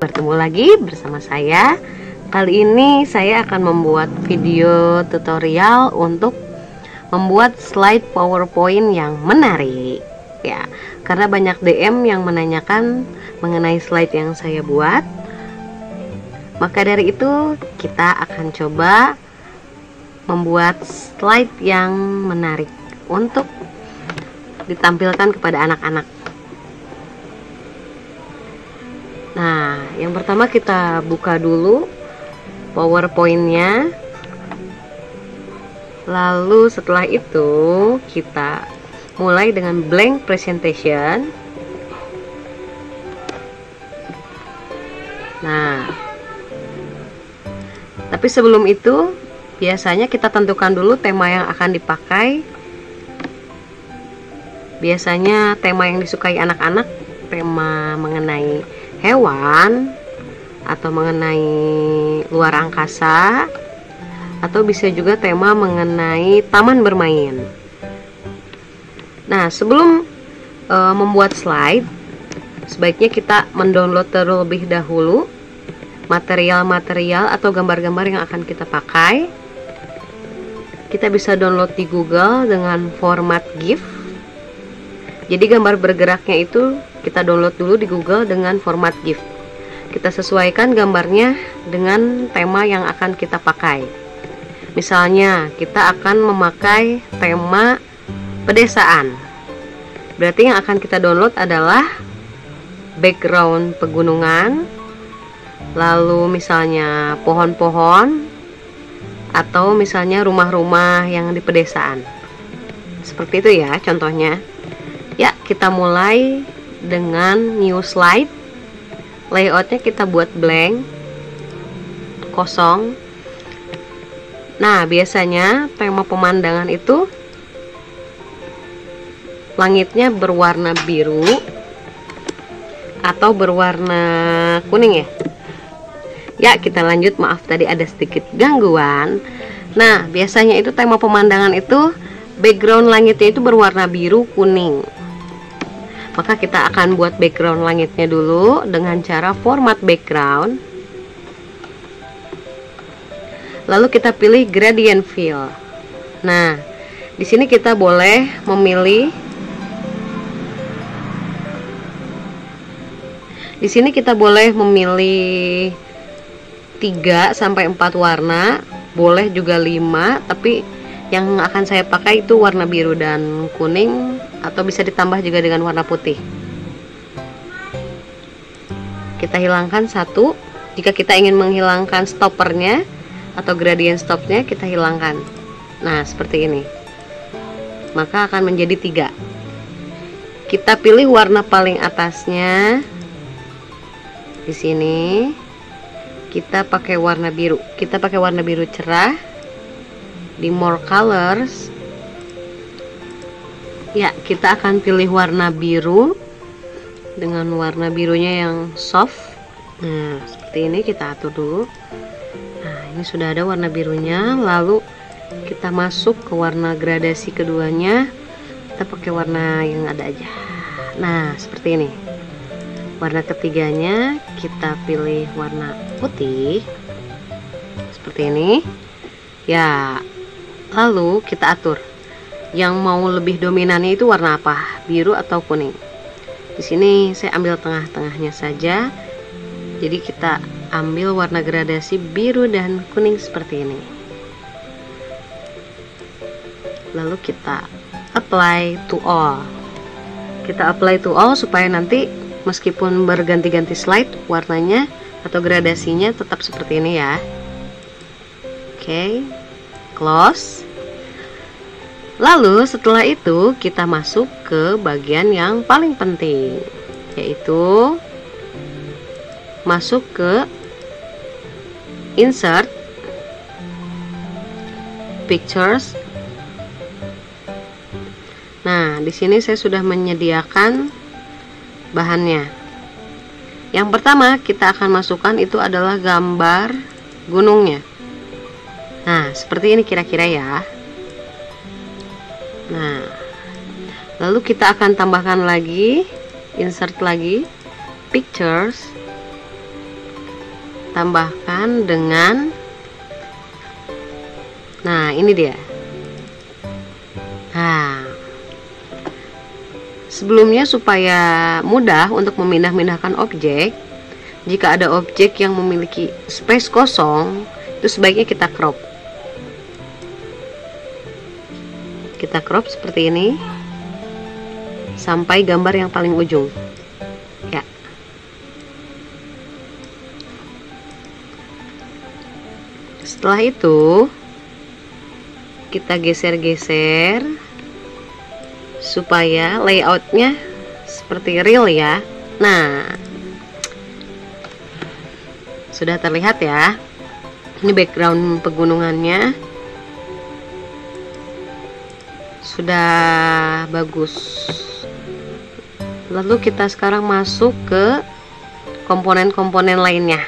Bertemu lagi bersama saya. Kali ini saya akan membuat video tutorial untuk membuat slide PowerPoint yang menarik ya, karena banyak DM yang menanyakan mengenai slide yang saya buat. Maka dari itu kita akan coba membuat slide yang menarik untuk ditampilkan kepada anak-anak. Nah, yang pertama kita buka dulu PowerPoint-nya. Lalu setelah itu kita mulai dengan blank presentation. Nah, tapi sebelum itu biasanya kita tentukan dulu tema yang akan dipakai. Biasanya tema yang disukai anak-anak, tema mengenai hewan, atau mengenai luar angkasa, atau bisa juga tema mengenai taman bermain. Nah, sebelum membuat slide, sebaiknya kita mendownload terlebih dahulu material-material atau gambar-gambar yang akan kita pakai. Kita bisa download di Google dengan format GIF. Jadi gambar bergeraknya itu kita download dulu di Google dengan format GIF. Kita sesuaikan gambarnya dengan tema yang akan kita pakai. Misalnya kita akan memakai tema pedesaan. Berarti yang akan kita download adalah background pegunungan, lalu misalnya pohon-pohon, atau misalnya rumah-rumah yang di pedesaan. Seperti itu ya contohnya. Ya, kita mulai dengan new slide. Layoutnya kita buat blank, kosong. Nah, biasanya tema pemandangan itu langitnya berwarna biru atau berwarna kuning ya. Ya, kita lanjut. Maaf tadi ada sedikit gangguan. Nah, biasanya itu tema pemandangan itu background langitnya itu berwarna biru kuning. Maka kita akan buat background langitnya dulu dengan cara format background. Lalu kita pilih gradient fill. Nah, di sini kita boleh memilih. Di sini kita boleh memilih 3 sampai 4 warna, boleh juga 5, tapi yang akan saya pakai itu warna biru dan kuning, atau bisa ditambah juga dengan warna putih. Kita hilangkan satu. Jika kita ingin menghilangkan stoppernya atau gradient stopnya, kita hilangkan. Nah, seperti ini. Maka akan menjadi 3. Kita pilih warna paling atasnya. Di sini kita pakai warna biru. Kita pakai warna biru cerah. Di more colors, ya, kita akan pilih warna biru dengan warna birunya yang soft. Nah, seperti ini kita atur dulu. Nah, ini sudah ada warna birunya. Lalu kita masuk ke warna gradasi keduanya. Kita pakai warna yang ada aja. Nah, seperti ini. Warna ketiganya kita pilih warna putih. Seperti ini. Ya, lalu kita atur yang mau lebih dominannya itu warna apa, biru atau kuning. Di sini saya ambil tengah-tengahnya saja. Jadi kita ambil warna gradasi biru dan kuning seperti ini. Lalu kita apply to all. Kita apply to all supaya nanti meskipun berganti-ganti slide, warnanya atau gradasinya tetap seperti ini ya. Oke. Close. Lalu setelah itu kita masuk ke bagian yang paling penting, yaitu masuk ke insert pictures. Nah, di sini saya sudah menyediakan bahannya. Yang pertama kita akan masukkan itu adalah gambar gunungnya. Nah, seperti ini kira-kira ya. Nah, lalu kita akan tambahkan lagi, insert lagi, pictures. tambahkan dengan, nah ini dia. Nah, sebelumnya supaya mudah untuk memindah-mindahkan objek, jika ada objek yang memiliki space kosong, itu sebaiknya kita crop. Kita crop seperti ini sampai gambar yang paling ujung ya. Setelah itu kita geser-geser supaya layoutnya seperti real ya. Nah, sudah terlihat ya, ini background pegunungannya sudah bagus. Lalu kita sekarang masuk ke komponen-komponen lainnya.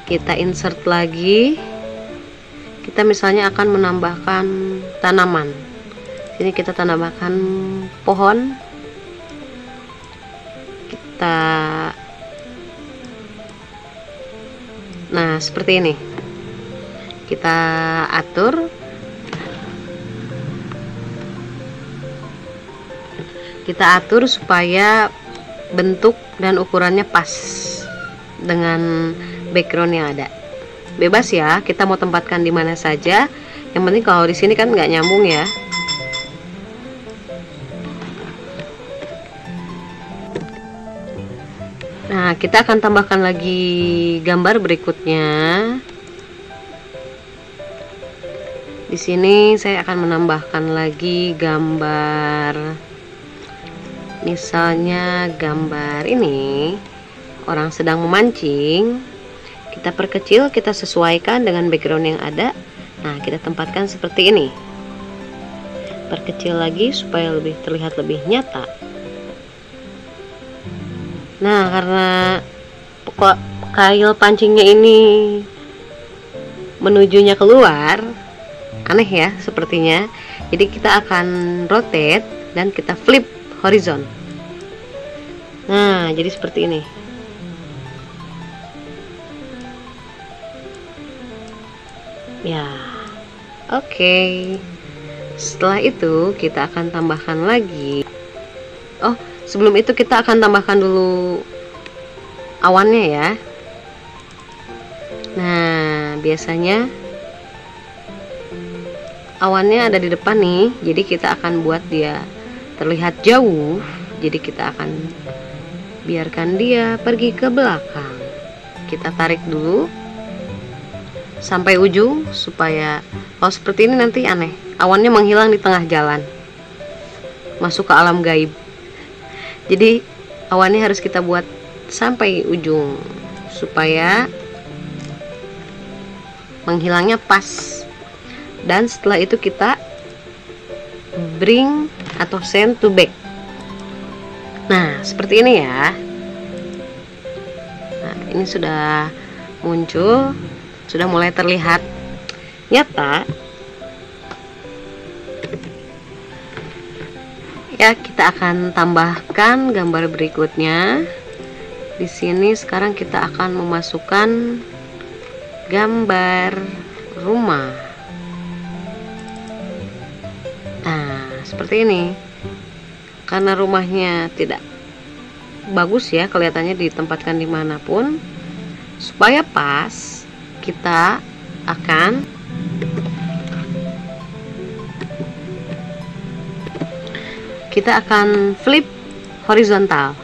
Kita insert lagi. Kita misalnya akan menambahkan tanaman. Sini kita tambahkan pohon. Nah, seperti ini. Kita atur. Kita atur supaya bentuk dan ukurannya pas dengan background yang ada. Bebas ya, kita mau tempatkan di mana saja. Yang penting kalau di sini kan nggak nyambung ya. Nah, kita akan tambahkan lagi gambar berikutnya. Di sini saya akan menambahkan lagi gambar, misalnya gambar ini orang sedang memancing. Kita perkecil, kita sesuaikan dengan background yang ada. Nah, kita tempatkan seperti ini. Perkecil lagi supaya lebih terlihat lebih nyata. Nah, karena kail pancingnya ini menujunya keluar, aneh ya sepertinya. Jadi kita akan rotate dan kita flip horizon. Nah, jadi seperti ini. Ya, oke. Setelah itu kita akan tambahkan lagi. Oh, sebelum itu kita akan tambahkan dulu awannya ya. Nah, biasanya awannya ada di depan nih, jadi kita akan buat dia terlihat jauh. Jadi kita akan biarkan dia pergi ke belakang. Kita tarik dulu sampai ujung supaya kalau seperti ini nanti aneh, awannya menghilang di tengah jalan, masuk ke alam gaib. Jadi awannya harus kita buat sampai ujung supaya menghilangnya pas. Dan setelah itu kita bring atau send to back. Nah, seperti ini ya. Nah, ini sudah muncul, sudah mulai terlihat nyata. Ya, kita akan tambahkan gambar berikutnya. Di sini sekarang kita akan memasukkan gambar rumah. Nah, seperti ini. Karena rumahnya tidak bagus ya, kelihatannya ditempatkan dimanapun, supaya pas, kita akan flip horizontal.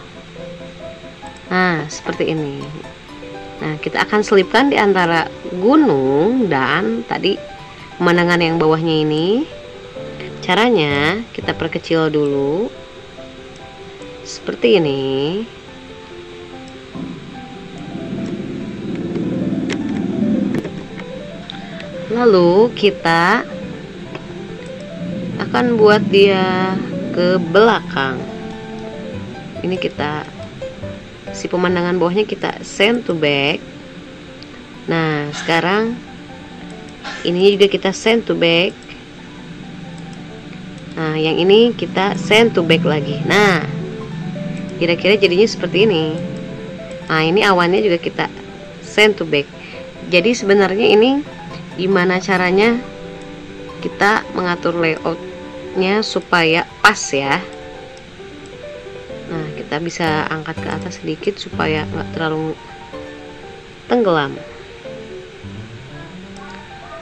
Nah, seperti ini. Nah, kita akan selipkan di antara gunung dan tadi pemandangan yang bawahnya ini. Caranya kita perkecil dulu seperti ini. Lalu kita akan buat dia ke belakang. Ini kita, si pemandangan bawahnya kita send to back. Nah, sekarang ini juga kita send to back. Nah, yang ini kita send to back lagi. Nah, Kira-kira jadinya seperti ini. Nah, ini awannya juga kita send to back. Jadi sebenarnya ini gimana caranya kita mengatur layoutnya supaya pas ya. Nah, kita bisa angkat ke atas sedikit supaya nggak terlalu tenggelam.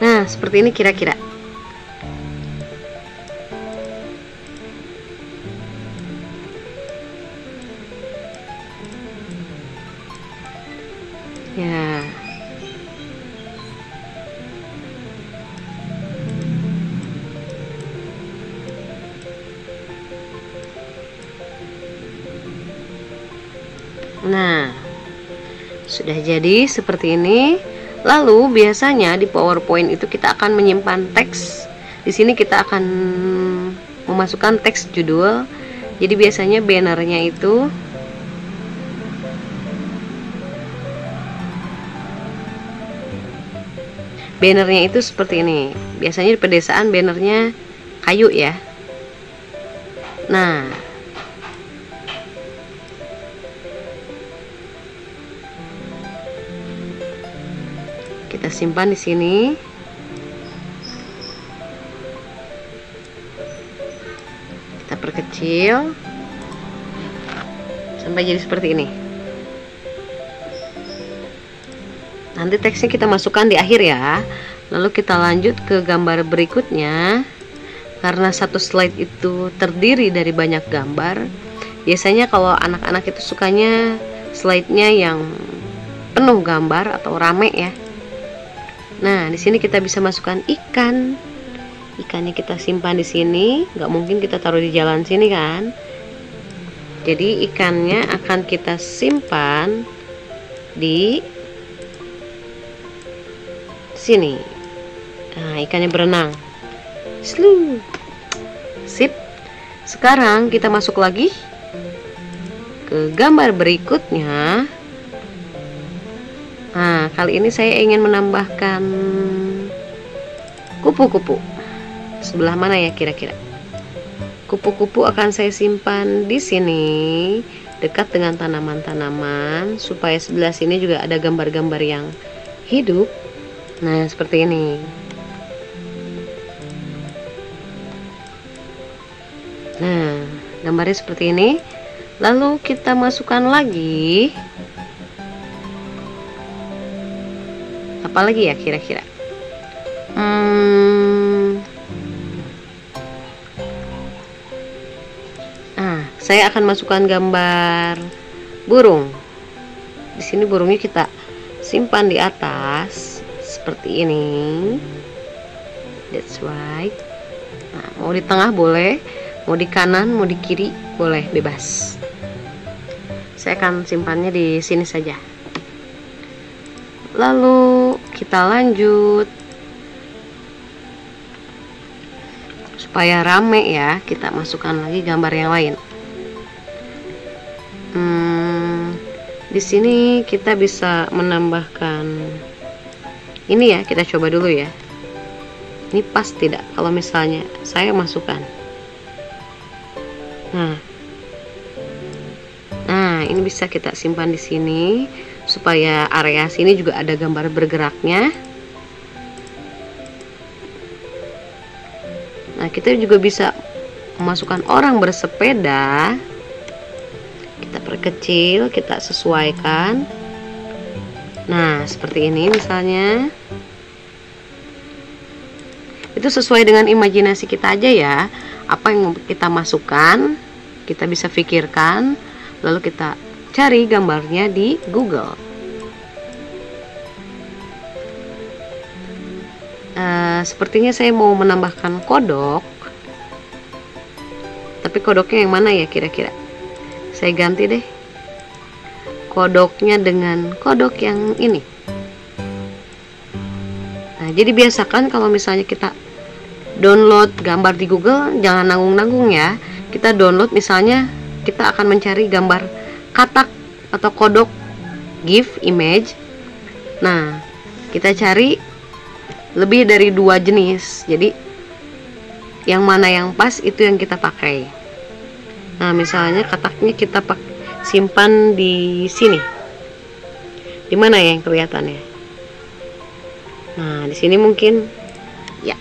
Nah, seperti ini kira-kira. Ya. Nah, sudah jadi seperti ini. Lalu biasanya di PowerPoint itu kita akan menyimpan teks. Di sini kita akan memasukkan teks judul. Jadi biasanya bannernya itu seperti ini. Biasanya di pedesaan bannernya kayu ya. Nah, kita simpan di sini. Kita perkecil sampai jadi seperti ini. Nanti teksnya kita masukkan di akhir ya. Lalu kita lanjut ke gambar berikutnya. Karena satu slide itu terdiri dari banyak gambar, biasanya kalau anak-anak itu sukanya slide-nya yang penuh gambar atau rame ya. Nah, di sini kita bisa masukkan ikan. Ikannya kita simpan di sini, nggak mungkin kita taruh di jalan sini kan. Jadi ikannya akan kita simpan di sini. Nah, ikannya berenang. Slu. Sip. Sekarang kita masuk lagi ke gambar berikutnya. Nah, kali ini saya ingin menambahkan kupu-kupu. Sebelah mana ya kira-kira? Kupu-kupu akan saya simpan di sini, dekat dengan tanaman-tanaman, supaya sebelah sini juga ada gambar-gambar yang hidup. Nah, seperti ini. Nah, gambarnya seperti ini. Lalu kita masukkan lagi. Apa lagi ya kira-kira? Saya akan masukkan gambar burung. Di sini burungnya kita simpan di atas seperti ini. That's right. Nah, mau di tengah boleh, mau di kanan, mau di kiri boleh, bebas. Saya akan simpannya di sini saja. Lalu kita lanjut. Supaya rame ya, kita masukkan lagi gambar yang lain. Di sini kita bisa menambahkan ini ya, kita coba dulu ya. Ini pas tidak kalau misalnya saya masukkan. Nah, ini bisa kita simpan di sini supaya area sini juga ada gambar bergeraknya. Nah, kita juga bisa memasukkan orang bersepeda. Kita perkecil, kita sesuaikan. Nah, seperti ini misalnya. Itu sesuai dengan imajinasi kita aja ya. Apa yang kita masukkan, kita bisa pikirkan, lalu kita cari gambarnya di Google. Sepertinya saya mau menambahkan kodok. Tapi kodoknya yang mana ya kira-kira? Saya ganti deh kodoknya dengan kodok yang ini. Nah, jadi biasakan kalau misalnya kita download gambar di Google, jangan nanggung-nanggung ya. Kita download misalnya, kita akan mencari gambar katak atau kodok GIF image. Nah, kita cari lebih dari 2 jenis. Jadi yang mana yang pas itu yang kita pakai. Nah, misalnya kataknya simpan di sini. Di mana ya yang kelihatannya? Nah, di sini mungkin ya.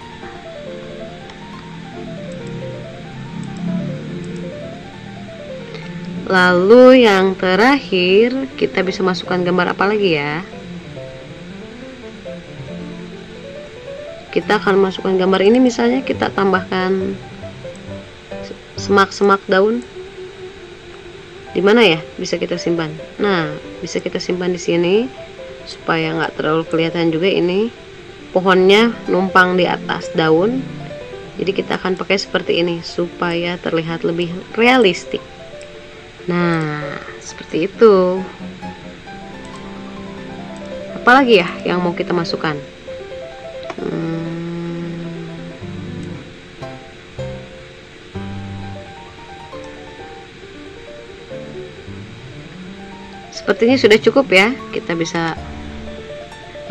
Lalu yang terakhir, kita bisa masukkan gambar apa lagi ya? Kita akan masukkan gambar ini, misalnya kita tambahkan semak-semak daun. Di mana ya bisa kita simpan? Nah, bisa kita simpan di sini supaya nggak terlalu kelihatan juga ini pohonnya numpang di atas daun. Jadi kita akan pakai seperti ini supaya terlihat lebih realistik. Nah, seperti itu. Apalagi ya yang mau kita masukkan? Sepertinya sudah cukup ya. Kita bisa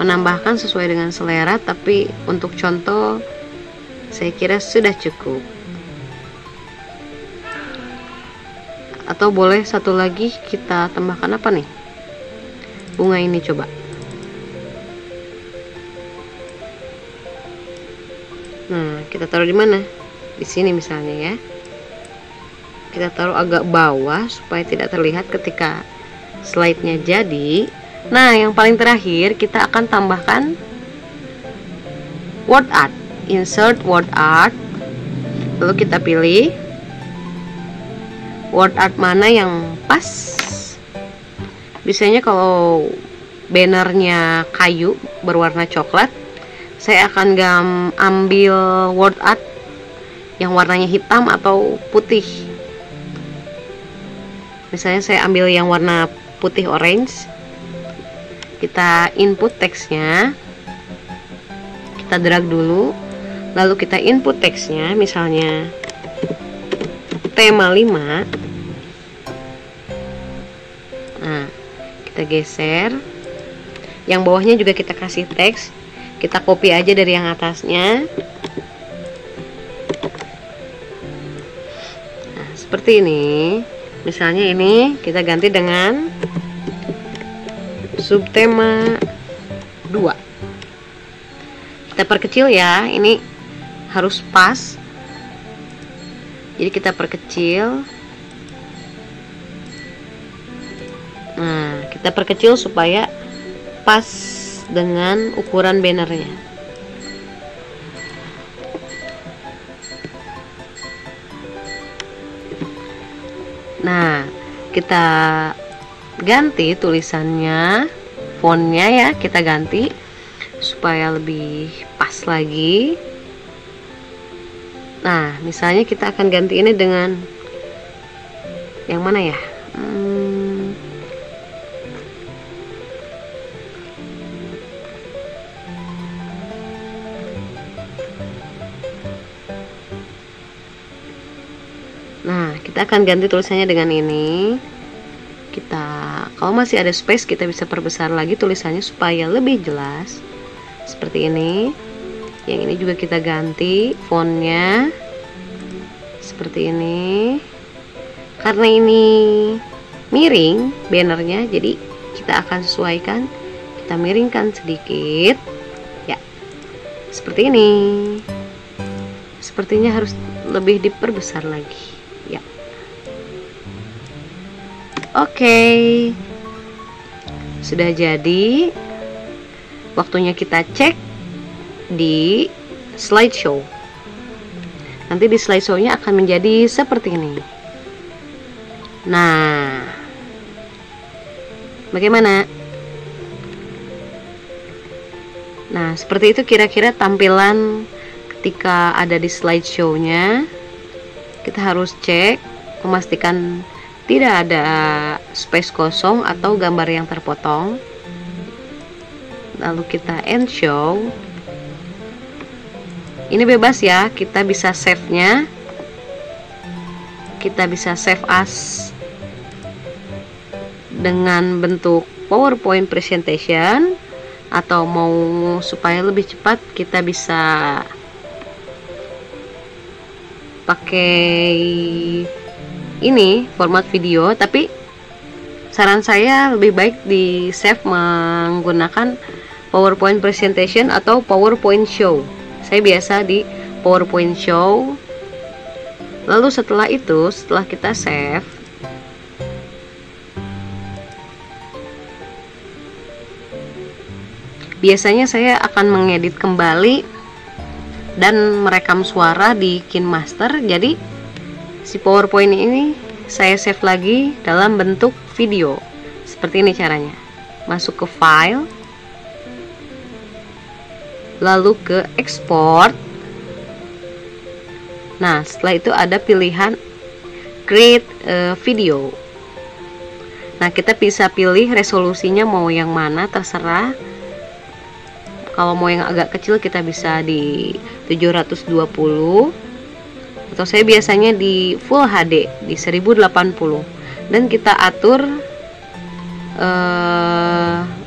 menambahkan sesuai dengan selera, tapi untuk contoh saya kira sudah cukup. Atau boleh satu lagi kita tambahkan apa nih? Bunga ini coba. Nah, kita taruh di mana? Di sini misalnya ya. Kita taruh agak bawah supaya tidak terlihat ketika slide-nya jadi. Nah, yang paling terakhir kita akan tambahkan word art. Insert word art. Lalu kita pilih word art mana yang pas. Biasanya kalau bannernya kayu berwarna coklat, saya akan ambil word art yang warnanya hitam atau putih. Misalnya saya ambil yang warna putih orange. Kita input teksnya, kita drag dulu, lalu kita input teksnya, misalnya tema 5. Nah, kita geser. Yang bawahnya juga kita kasih teks. Kita copy aja dari yang atasnya. Nah, seperti ini. Misalnya ini kita ganti dengan subtema 2. Kita perkecil ya, ini harus pas. Jadi kita perkecil. Nah, kita perkecil supaya pas dengan ukuran bannernya. Nah, kita ganti tulisannya, fontnya ya, kita ganti supaya lebih pas lagi. Nah, misalnya kita akan ganti ini dengan yang mana ya? Nah, kita akan ganti tulisannya dengan ini. Kita, kalau masih ada space, kita bisa perbesar lagi tulisannya supaya lebih jelas. Seperti ini. Yang ini juga kita ganti fontnya seperti ini. Karena ini miring bannernya, jadi kita akan sesuaikan. Kita miringkan sedikit. Ya, seperti ini. Sepertinya harus lebih diperbesar lagi. Ya. Oke. Sudah jadi. Waktunya kita cek di slideshow. Nanti di slideshow-nya akan menjadi seperti ini. Nah, bagaimana? Nah, seperti itu kira-kira tampilan ketika ada di slideshow-nya. Kita harus cek, memastikan tidak ada space kosong atau gambar yang terpotong. Lalu kita end show. Ini bebas ya, kita bisa save-nya. Kita bisa save as dengan bentuk PowerPoint presentation, atau mau supaya lebih cepat kita bisa pakai ini format video, tapi saran saya lebih baik di save menggunakan PowerPoint presentation atau PowerPoint show. Saya biasa di PowerPoint show. Lalu setelah itu, setelah kita save, biasanya saya akan mengedit kembali dan merekam suara di KineMaster. Jadi si PowerPoint ini saya save lagi dalam bentuk video. Seperti ini caranya. Masuk ke file, lalu ke export. Nah, setelah itu ada pilihan create a video. Nah, kita bisa pilih resolusinya mau yang mana, terserah. Kalau mau yang agak kecil kita bisa di 720, atau saya biasanya di Full HD di 1080, dan kita atur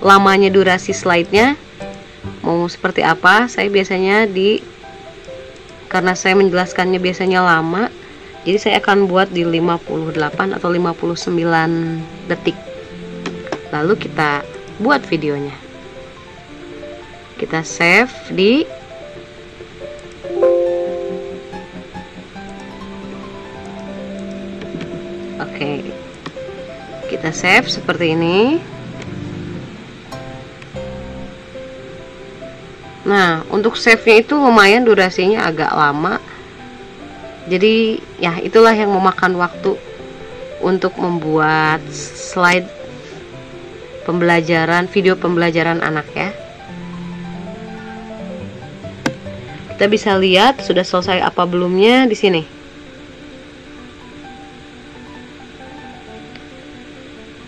lamanya, durasi slide-nya mau seperti apa. Saya biasanya karena saya menjelaskannya biasanya lama, jadi saya akan buat di 58 atau 59 detik. Lalu kita buat videonya, kita save di kita save seperti ini. Nah, untuk save-nya itu lumayan durasinya agak lama. Jadi ya itulah yang memakan waktu untuk membuat slide pembelajaran, video pembelajaran anak ya. Kita bisa lihat sudah selesai apa belumnya di sini.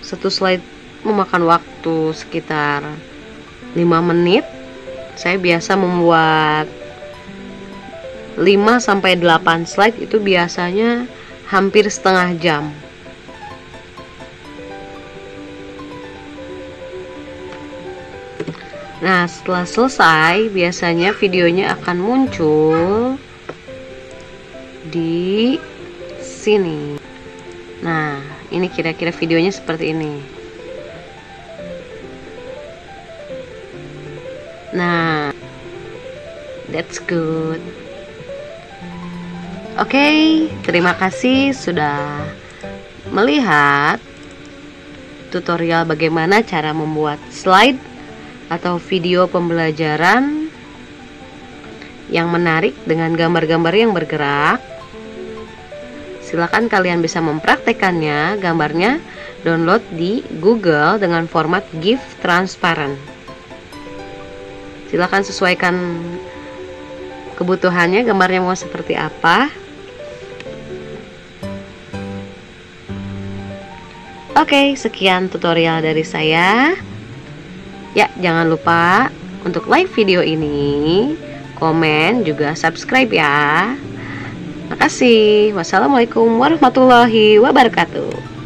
Satu slide memakan waktu sekitar 5 menit. Saya biasa membuat 5-8 slide, itu biasanya hampir setengah jam. Nah, setelah selesai biasanya videonya akan muncul di sini. Nah, ini kira-kira videonya seperti ini. Nah, that's good. Oke, terima kasih sudah melihat tutorial bagaimana cara membuat slide atau video pembelajaran yang menarik dengan gambar-gambar yang bergerak. Silakan kalian bisa mempraktekannya. Gambarnya download di Google dengan format GIF transparan. Silakan sesuaikan kebutuhannya, gambarnya mau seperti apa. Oke, sekian tutorial dari saya. Ya, jangan lupa untuk like video ini, komen, juga subscribe ya. Makasih. Wassalamualaikum warahmatullahi wabarakatuh.